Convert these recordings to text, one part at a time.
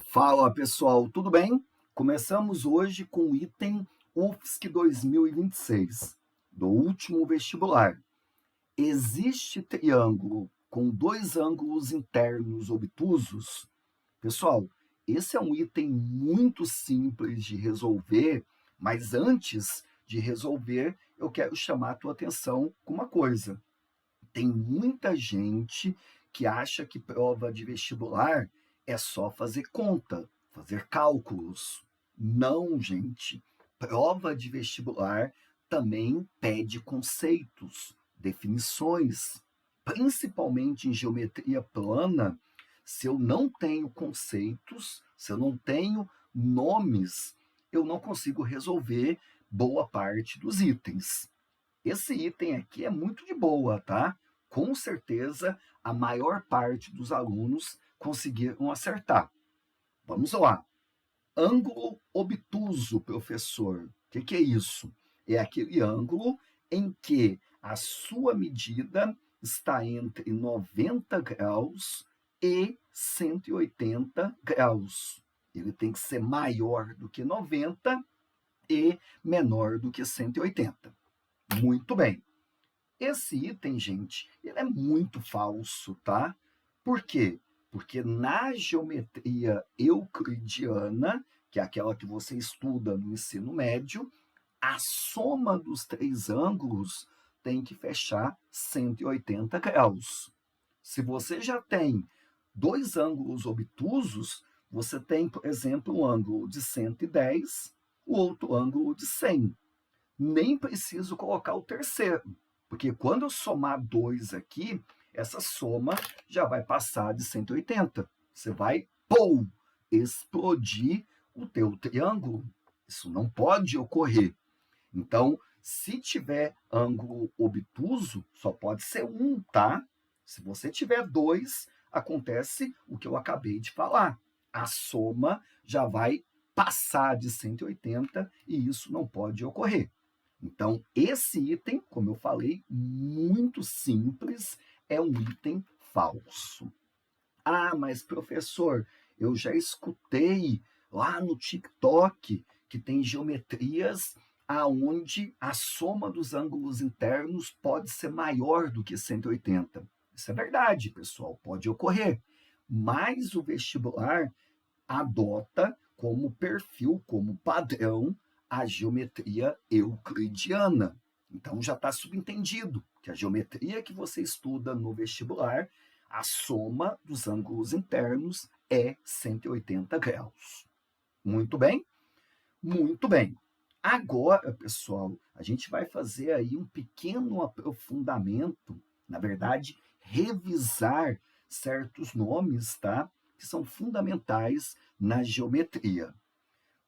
Fala pessoal, tudo bem? Começamos hoje com o item UFSC 2026, do último vestibular. Existe triângulo com dois ângulos internos obtusos? Pessoal, esse é um item muito simples de resolver, mas antes de resolver, eu quero chamar a tua atenção com uma coisa. Tem muita gente que acha que prova de vestibular é só fazer conta, fazer cálculos. Não, gente. Prova de vestibular também pede conceitos, definições, principalmente em geometria plana. Se eu não tenho conceitos, se eu não tenho nomes, eu não consigo resolver boa parte dos itens. Esse item aqui é muito de boa, tá? Com certeza, a maior parte dos alunos conseguiram acertar. Vamos lá. Ângulo obtuso, professor. O que é isso? É aquele ângulo em que a sua medida está entre 90 graus e 180 graus. Ele tem que ser maior do que 90 e menor do que 180. Muito bem. Esse item, gente, ele é muito falso, tá? Por quê? Porque na geometria euclidiana, que é aquela que você estuda no ensino médio, a soma dos três ângulos tem que fechar 180 graus. Se você já tem dois ângulos obtusos, você tem, por exemplo, um ângulo de 110, o outro ângulo de 100. Nem preciso colocar o terceiro, porque quando eu somar 2 aqui, essa soma já vai passar de 180. Você vai, pum, explodir o teu triângulo. Isso não pode ocorrer. Então, se tiver ângulo obtuso, só pode ser um, tá? Se você tiver dois, acontece o que eu acabei de falar. A soma já vai passar de 180 e isso não pode ocorrer. Então, esse item, como eu falei, muito simples, é um item falso. Ah, mas professor, eu já escutei lá no TikTok que tem geometrias aonde a soma dos ângulos internos pode ser maior do que 180. Isso é verdade, pessoal, pode ocorrer. Mas o vestibular adota como perfil, como padrão, a geometria euclidiana. Então já está subentendido que a geometria que você estuda no vestibular, a soma dos ângulos internos é 180 graus. Muito bem? Muito bem. Agora, pessoal, a gente vai fazer aí um pequeno aprofundamento, na verdade, revisar certos nomes, tá? Que são fundamentais na geometria.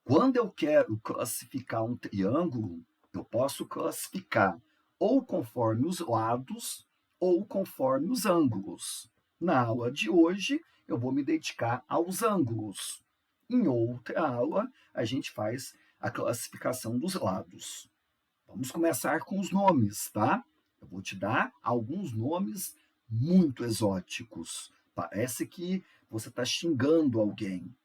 Quando eu quero classificar um triângulo, eu posso classificar ou conforme os lados ou conforme os ângulos. Na aula de hoje, eu vou me dedicar aos ângulos. Em outra aula, a gente faz a classificação dos lados. Vamos começar com os nomes, tá? Eu vou te dar alguns nomes muito exóticos. Parece que você está xingando alguém.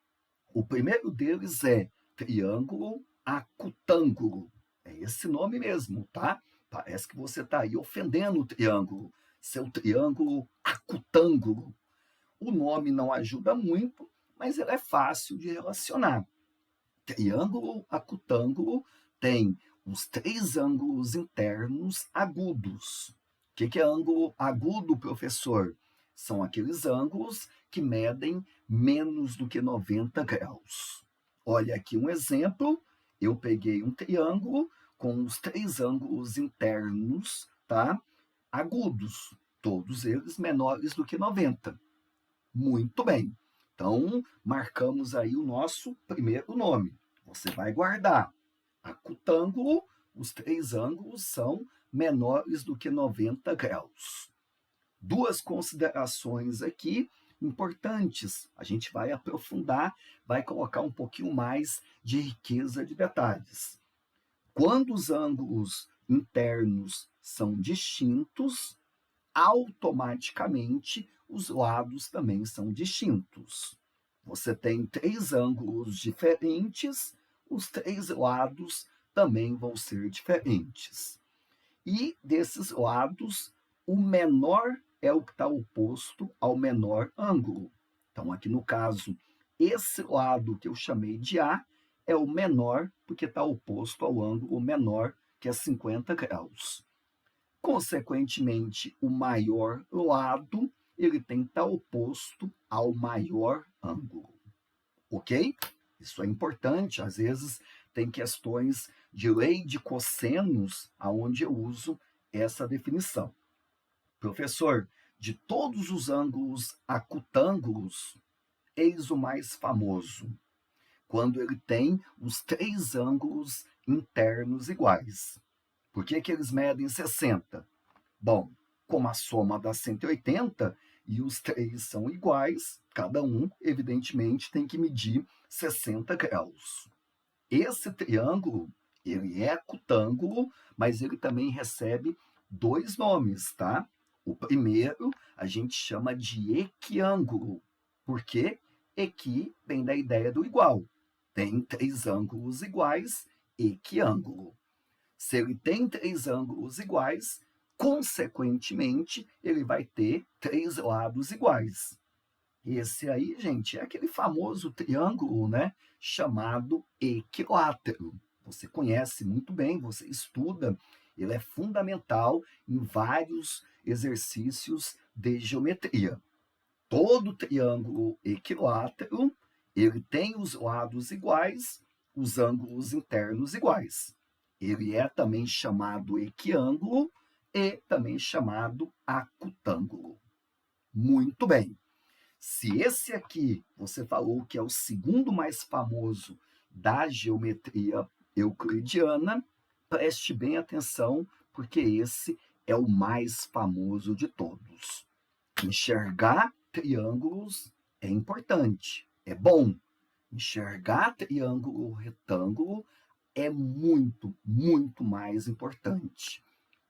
O primeiro deles é triângulo acutângulo. É esse nome mesmo, tá? Parece que você está aí ofendendo o triângulo. Seu triângulo acutângulo. O nome não ajuda muito, mas ele é fácil de relacionar. Triângulo acutângulo tem os três ângulos internos agudos. O que é ângulo agudo, professor? São aqueles ângulos que medem menos do que 90 graus. Olha aqui um exemplo. Eu peguei um triângulo com os três ângulos internos, tá? Agudos, todos eles menores do que 90. Muito bem. Então, marcamos aí o nosso primeiro nome. Você vai guardar. Acutângulo, os três ângulos são menores do que 90 graus. Duas considerações aqui importantes. A gente vai aprofundar, vai colocar um pouquinho mais de riqueza de detalhes. Quando os ângulos internos são distintos, automaticamente os lados também são distintos. Você tem três ângulos diferentes, os três lados também vão ser diferentes. E desses lados, o menor é o que está oposto ao menor ângulo. Então, aqui no caso, esse lado que eu chamei de A é o menor, porque está oposto ao ângulo menor, que é 50 graus. Consequentemente, o maior lado ele tem que estar oposto ao maior ângulo. Ok? Isso é importante. Às vezes tem questões de lei de cossenos onde eu uso essa definição. Professor, de todos os ângulos acutângulos, eis o mais famoso, quando ele tem os três ângulos internos iguais. Por que eles medem 60? Bom, como a soma dá 180 e os três são iguais, cada um, evidentemente, tem que medir 60 graus. Esse triângulo, ele é acutângulo, mas ele também recebe dois nomes, tá? O primeiro a gente chama de equiângulo, porque equi vem da ideia do igual. Tem três ângulos iguais, equiângulo. Se ele tem três ângulos iguais, consequentemente, ele vai ter três lados iguais. Esse aí, gente, é aquele famoso triângulo, né, chamado equilátero. Você conhece muito bem, você estuda, ele é fundamental em vários exercícios de geometria. Todo triângulo equilátero, ele tem os lados iguais, os ângulos internos iguais. Ele é também chamado equiângulo e também chamado acutângulo. Muito bem. Se esse aqui você falou que é o segundo mais famoso da geometria euclidiana, preste bem atenção, porque esse é o mais famoso de todos. Enxergar triângulos é importante, é bom. Enxergar triângulo retângulo é muito, muito mais importante.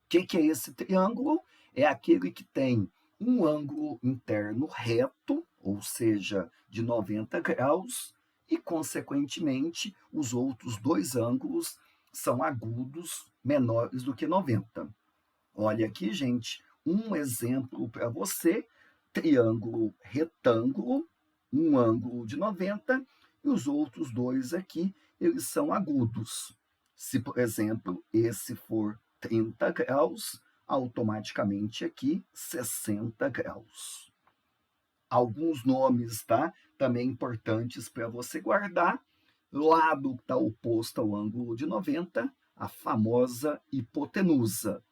O que é esse triângulo? É aquele que tem um ângulo interno reto, ou seja, de 90 graus, e, consequentemente, os outros dois ângulos são agudos, menores do que 90. Olha aqui, gente, um exemplo para você: triângulo retângulo, um ângulo de 90, e os outros dois aqui, eles são agudos. Se, por exemplo, esse for 30 graus, automaticamente aqui 60 graus. Alguns nomes, tá? Também importantes para você guardar. Lado que está oposto ao ângulo de 90, a famosa hipotenusa.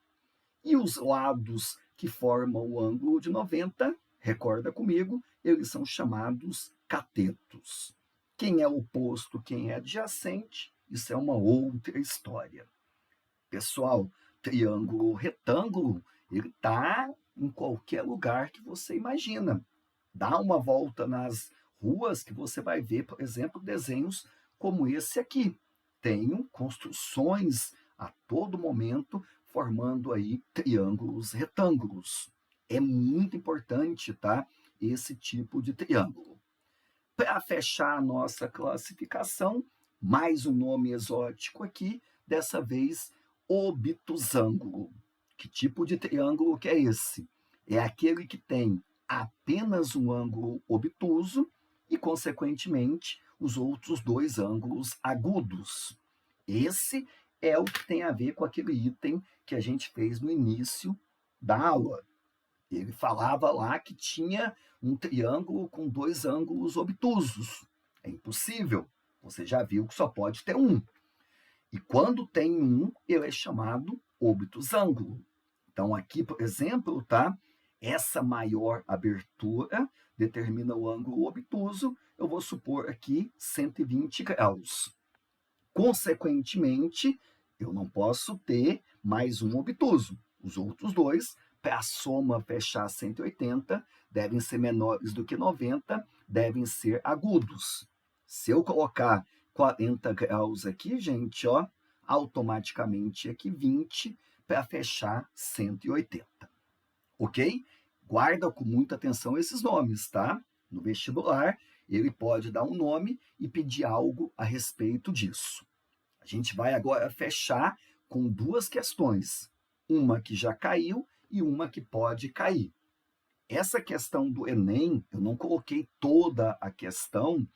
E os lados que formam o ângulo de 90, recorda comigo, eles são chamados catetos. Quem é oposto, quem é adjacente, isso é uma outra história. Pessoal, triângulo retângulo, ele está em qualquer lugar que você imagina. Dá uma volta nas ruas que você vai ver, por exemplo, desenhos como esse aqui. Tem construções a todo momento formando aí triângulos retângulos. É muito importante, tá? Esse tipo de triângulo. Para fechar a nossa classificação, mais um nome exótico aqui, dessa vez obtusângulo. Que tipo de triângulo que é esse? É aquele que tem apenas um ângulo obtuso e, consequentemente, os outros dois ângulos agudos. Esse é o que tem a ver com aquele item que a gente fez no início da aula. Ele falava lá que tinha um triângulo com dois ângulos obtusos. É impossível. Você já viu que só pode ter um. E quando tem um, ele é chamado obtusângulo. Então, aqui, por exemplo, tá? Essa maior abertura determina o ângulo obtuso. Eu vou supor aqui 120 graus. Consequentemente, eu não posso ter mais um obtuso. Os outros dois, para a soma fechar 180, devem ser menores do que 90, devem ser agudos. Se eu colocar 40 graus aqui, gente, ó, automaticamente aqui 20 para fechar 180. Ok? Guarda com muita atenção esses nomes, tá? No vestibular, ele pode dar um nome e pedir algo a respeito disso. A gente vai agora fechar com duas questões, uma que já caiu e uma que pode cair. Essa questão do Enem, eu não coloquei toda a questão,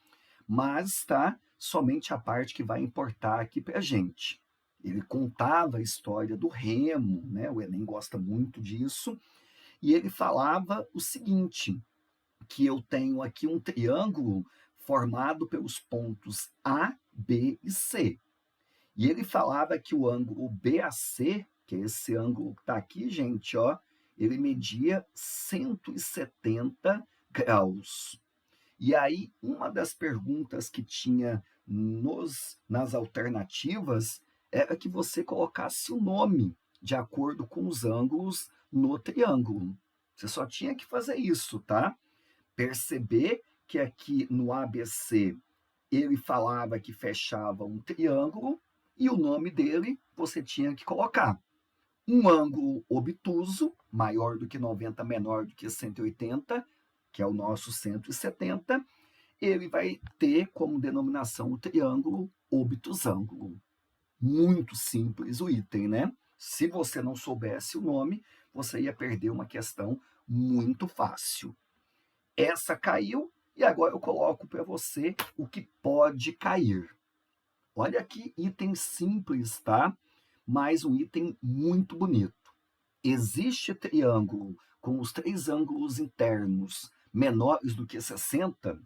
mas está somente a parte que vai importar aqui para a gente. Ele contava a história do remo, né? O Enem gosta muito disso, e ele falava o seguinte, que eu tenho aqui um triângulo formado pelos pontos A, B e C. E ele falava que o ângulo BAC, que é esse ângulo que está aqui, gente, ó, ele media 170 graus. E aí, uma das perguntas que tinha nas alternativas era que você colocasse o nome de acordo com os ângulos no triângulo. Você só tinha que fazer isso, tá? Perceber que aqui no ABC ele falava que fechava um triângulo e o nome dele você tinha que colocar. Um ângulo obtuso, maior do que 90, menor do que 180, que é o nosso 170, ele vai ter como denominação o triângulo obtusângulo. Muito simples o item, né? Se você não soubesse o nome, você ia perder uma questão muito fácil. Essa caiu e agora eu coloco para você o que pode cair. Olha que item simples, tá? Mas um item muito bonito. Existe triângulo com os três ângulos internos menores do que 60?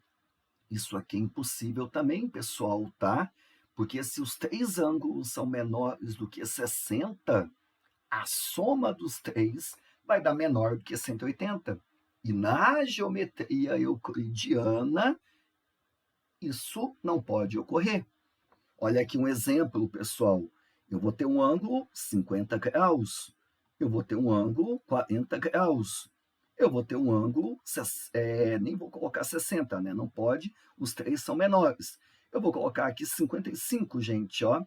Isso aqui é impossível também, pessoal, tá? Porque se os três ângulos são menores do que 60, a soma dos três vai dar menor do que 180. E na geometria euclidiana, isso não pode ocorrer. Olha aqui um exemplo, pessoal. Eu vou ter um ângulo 50 graus. Eu vou ter um ângulo 40 graus. Eu vou ter um ângulo, nem vou colocar 60, né? Não pode, os três são menores. Eu vou colocar aqui 55, gente, ó.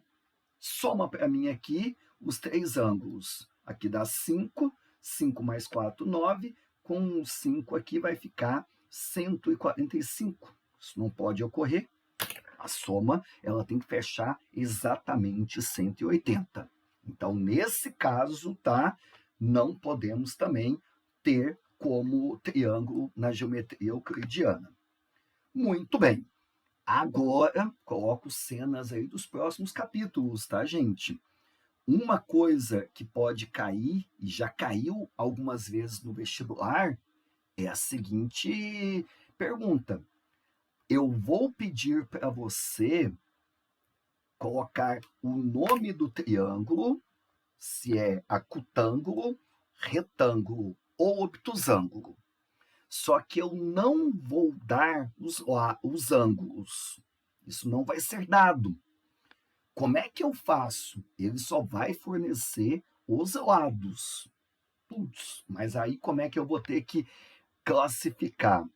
Soma para mim aqui os três ângulos. Aqui dá 5, 5 mais 4, 9. Com 5 aqui vai ficar 145. Isso não pode ocorrer. A soma ela tem que fechar exatamente 180. Então, nesse caso, tá? Não podemos também ter como triângulo na geometria euclidiana. Muito bem. Agora, coloco cenas aí dos próximos capítulos, tá, gente? Uma coisa que pode cair, e já caiu algumas vezes no vestibular, é a seguinte pergunta. Eu vou pedir para você colocar o nome do triângulo, se é acutângulo, retângulo ou obtusângulo. Só que eu não vou dar os ângulos. Isso não vai ser dado. Como é que eu faço? Ele só vai fornecer os lados. Putz, mas aí como é que eu vou ter que classificar?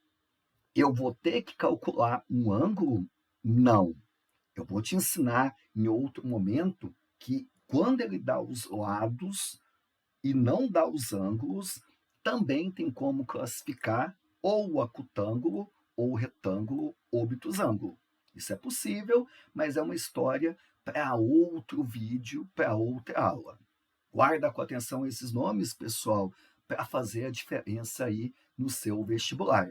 Eu vou ter que calcular um ângulo? Não. Eu vou te ensinar em outro momento que quando ele dá os lados e não dá os ângulos, também tem como classificar ou o acutângulo ou o retângulo ou obtusângulo. Isso é possível, mas é uma história para outro vídeo, para outra aula. Guarda com atenção esses nomes, pessoal, para fazer a diferença aí no seu vestibular.